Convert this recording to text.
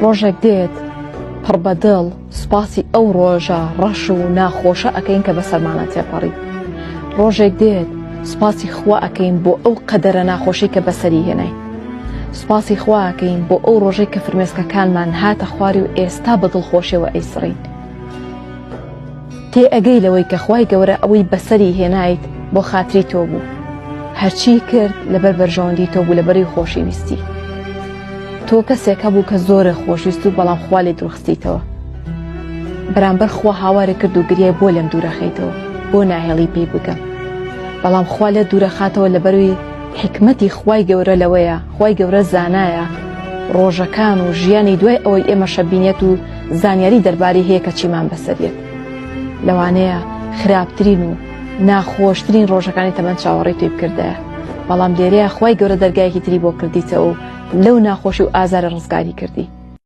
ڕۆژێک دێت پڕ بەدڵ سوپاسی ئەو ڕۆژە ڕەش و ناخۆشە ئەکەین کە بەسەرمانە تێپەڕی. ڕۆژێک دێت سوپاسی خوا ئەکەین بۆ ئەو قەدەرە ناخۆشی کە بەسەری هێنای. سوپاسی خوا ئەکەین بۆ ئەو ڕۆژەی کە فرمێسکەکانمان هاتە خواری و ئێستا بە دڵخۆشیەوە ئەیسڕین. تێ ئەگەی لەوەی کە خوای گەورە ئەوەی بەسەری هێنایت بۆ خاتری تۆ بوو، هەرچی کرد لەبەر بەرژەوەندی تۆ بوو، لەبەری خۆشەویستی. تۆ کەسێک هەبوو کە زۆرە خۆشویست و بەڵام خوا لێ دروستیتەوە. بەرامبەر خوا هاوارە کرد و گریای بۆ لێم دوورەخەیتەوە، بۆ ناهێڵی پێی بکەم. بەڵام خوا لێ دوورەخاتەوە لەبەروی حکمەتی خوای گەورە لەوەیە. خوای گەورە زانایە ڕۆژەکان و ژیانی دوای ئەوەی ئێمە شەبینێت و زانیاری دەربارەی هەیە کە چیمان بەسەرێت. لەوانەیە خراپترین و ناخۆشترین ڕۆژەکانی تەمەەن چاوەڕێی توی بکردایە، بەڵام لێرەیە خوای گەورە دەرگایەکی تری بۆ کردیتەوە و لەو ناخۆشی و ئازارە ڕزگاری کردی.